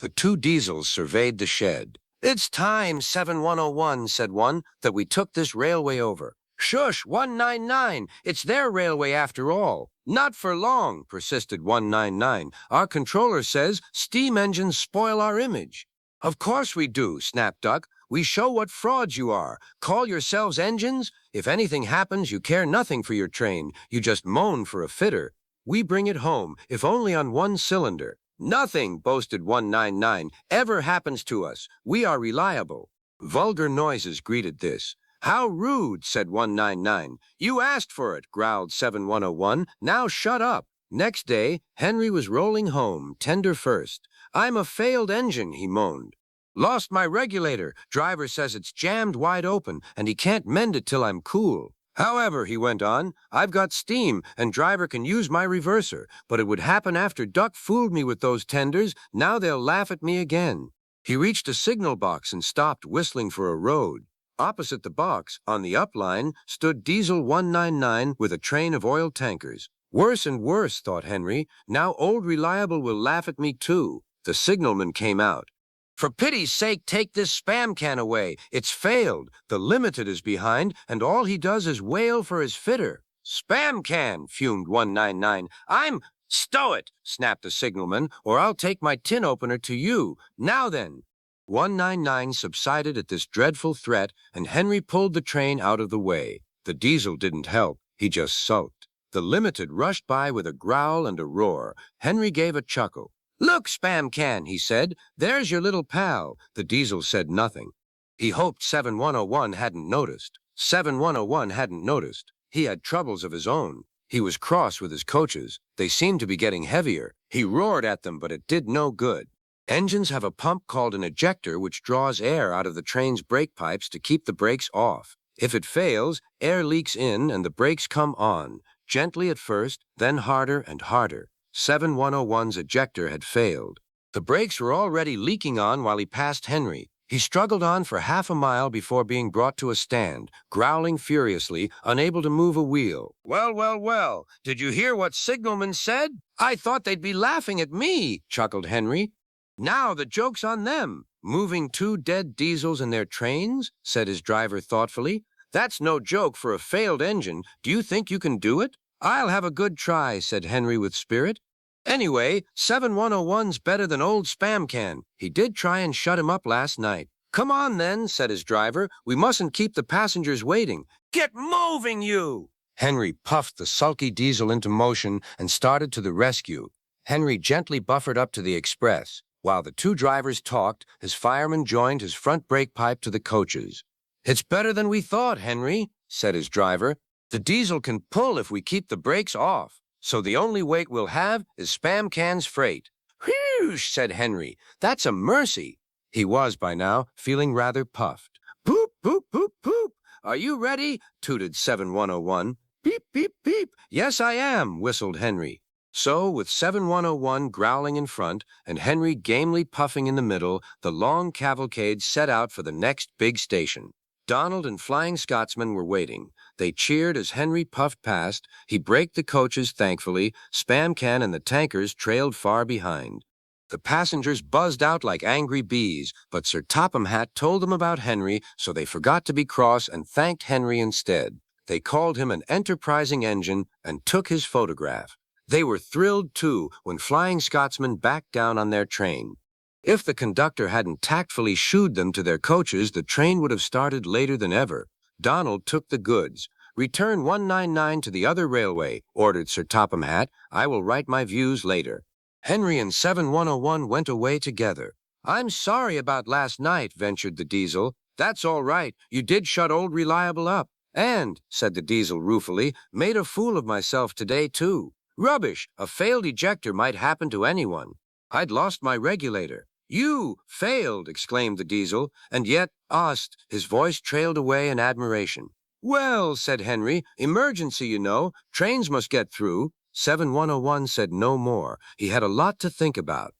The two Diesels surveyed the shed. "It's time, 7101, said one, that we took this railway over. Shush, 199, it's their railway after all. Not for long, persisted 199. Our controller says steam engines spoil our image. Of course we do, snapped Duck. We show what frauds you are. Call yourselves engines? If anything happens, you care nothing for your train. You just moan for a fitter. We bring it home, if only on one cylinder. Nothing, boasted 199, ever happens to us. We are reliable. Vulgar noises greeted this. How rude, said 199. You asked for it, growled 7101. Now shut up. Next day, Henry was rolling home, tender first. I'm a failed engine, he moaned. Lost my regulator. Driver says it's jammed wide open, and he can't mend it till I'm cool. However, he went on, I've got steam, and driver can use my reverser, but it would happen after Duck fooled me with those tenders. Now they'll laugh at me again. He reached a signal box and stopped, whistling for a road. Opposite the box, on the up line, stood Diesel 199 with a train of oil tankers. Worse and worse, thought Henry. Now old Reliable will laugh at me too. The signalman came out. For pity's sake, take this spam can away. It's failed. The Limited is behind, and all he does is wail for his fitter. Spam can, fumed 199. Stow it, snapped the signalman, or I'll take my tin opener to you. Now then. 199 subsided at this dreadful threat, and Henry pulled the train out of the way. The Diesel didn't help. He just sulked. The Limited rushed by with a growl and a roar. Henry gave a chuckle. Look, Spam Can, he said. There's your little pal. The Diesel said nothing. He hoped 7101 hadn't noticed. 7101 hadn't noticed. He had troubles of his own. He was cross with his coaches. They seemed to be getting heavier. He roared at them, but it did no good. Engines have a pump called an ejector which draws air out of the train's brake pipes to keep the brakes off. If it fails, air leaks in and the brakes come on, gently at first, then harder and harder. 7101's ejector had failed. The brakes were already leaking on while he passed Henry. He struggled on for half a mile before being brought to a stand, growling furiously, unable to move a wheel. Well, did you hear what Signalman said? I thought they'd be laughing at me, chuckled Henry. Now the joke's on them. Moving two dead Diesels in their trains, said his driver thoughtfully. That's no joke for a failed engine. Do you think you can do it? I'll have a good try, said Henry with spirit. Anyway, 7101's better than old Spam Can. He did try and shut him up last night. Come on then, said his driver. We mustn't keep the passengers waiting. Get moving, you! Henry puffed the sulky Diesel into motion and started to the rescue. Henry gently buffered up to the express. While the two drivers talked, his fireman joined his front brake pipe to the coaches. It's better than we thought, Henry, said his driver. The Diesel can pull if we keep the brakes off. So the only weight we'll have is Spam Can's freight. Whew, said Henry. That's a mercy. He was, by now, feeling rather puffed. Poop, poop, poop, poop. Are you ready? Tooted 7101. Beep, beep, beep. Yes, I am, whistled Henry. So, with 7101 growling in front and Henry gamely puffing in the middle, the long cavalcade set out for the next big station. Donald and Flying Scotsman were waiting. They cheered as Henry puffed past. He braked the coaches thankfully. Spam Can and the tankers trailed far behind. The passengers buzzed out like angry bees, but Sir Topham Hatt told them about Henry, so they forgot to be cross and thanked Henry instead. They called him an enterprising engine and took his photograph. They were thrilled, too, when Flying Scotsman backed down on their train. If the conductor hadn't tactfully shooed them to their coaches, the train would have started later than ever. Donald took the goods. Return 199 to the other railway, ordered Sir Topham Hatt. I will write my views later. Henry and 7101 went away together. I'm sorry about last night, ventured the Diesel. That's all right. You did shut old Reliable up. And, said the Diesel ruefully, made a fool of myself today, too. Rubbish. A failed ejector might happen to anyone. I'd lost my regulator. You failed, exclaimed the Diesel, and yet, his voice trailed away in admiration. Well, said Henry, emergency, you know. Trains must get through. 7101 said no more. He had a lot to think about.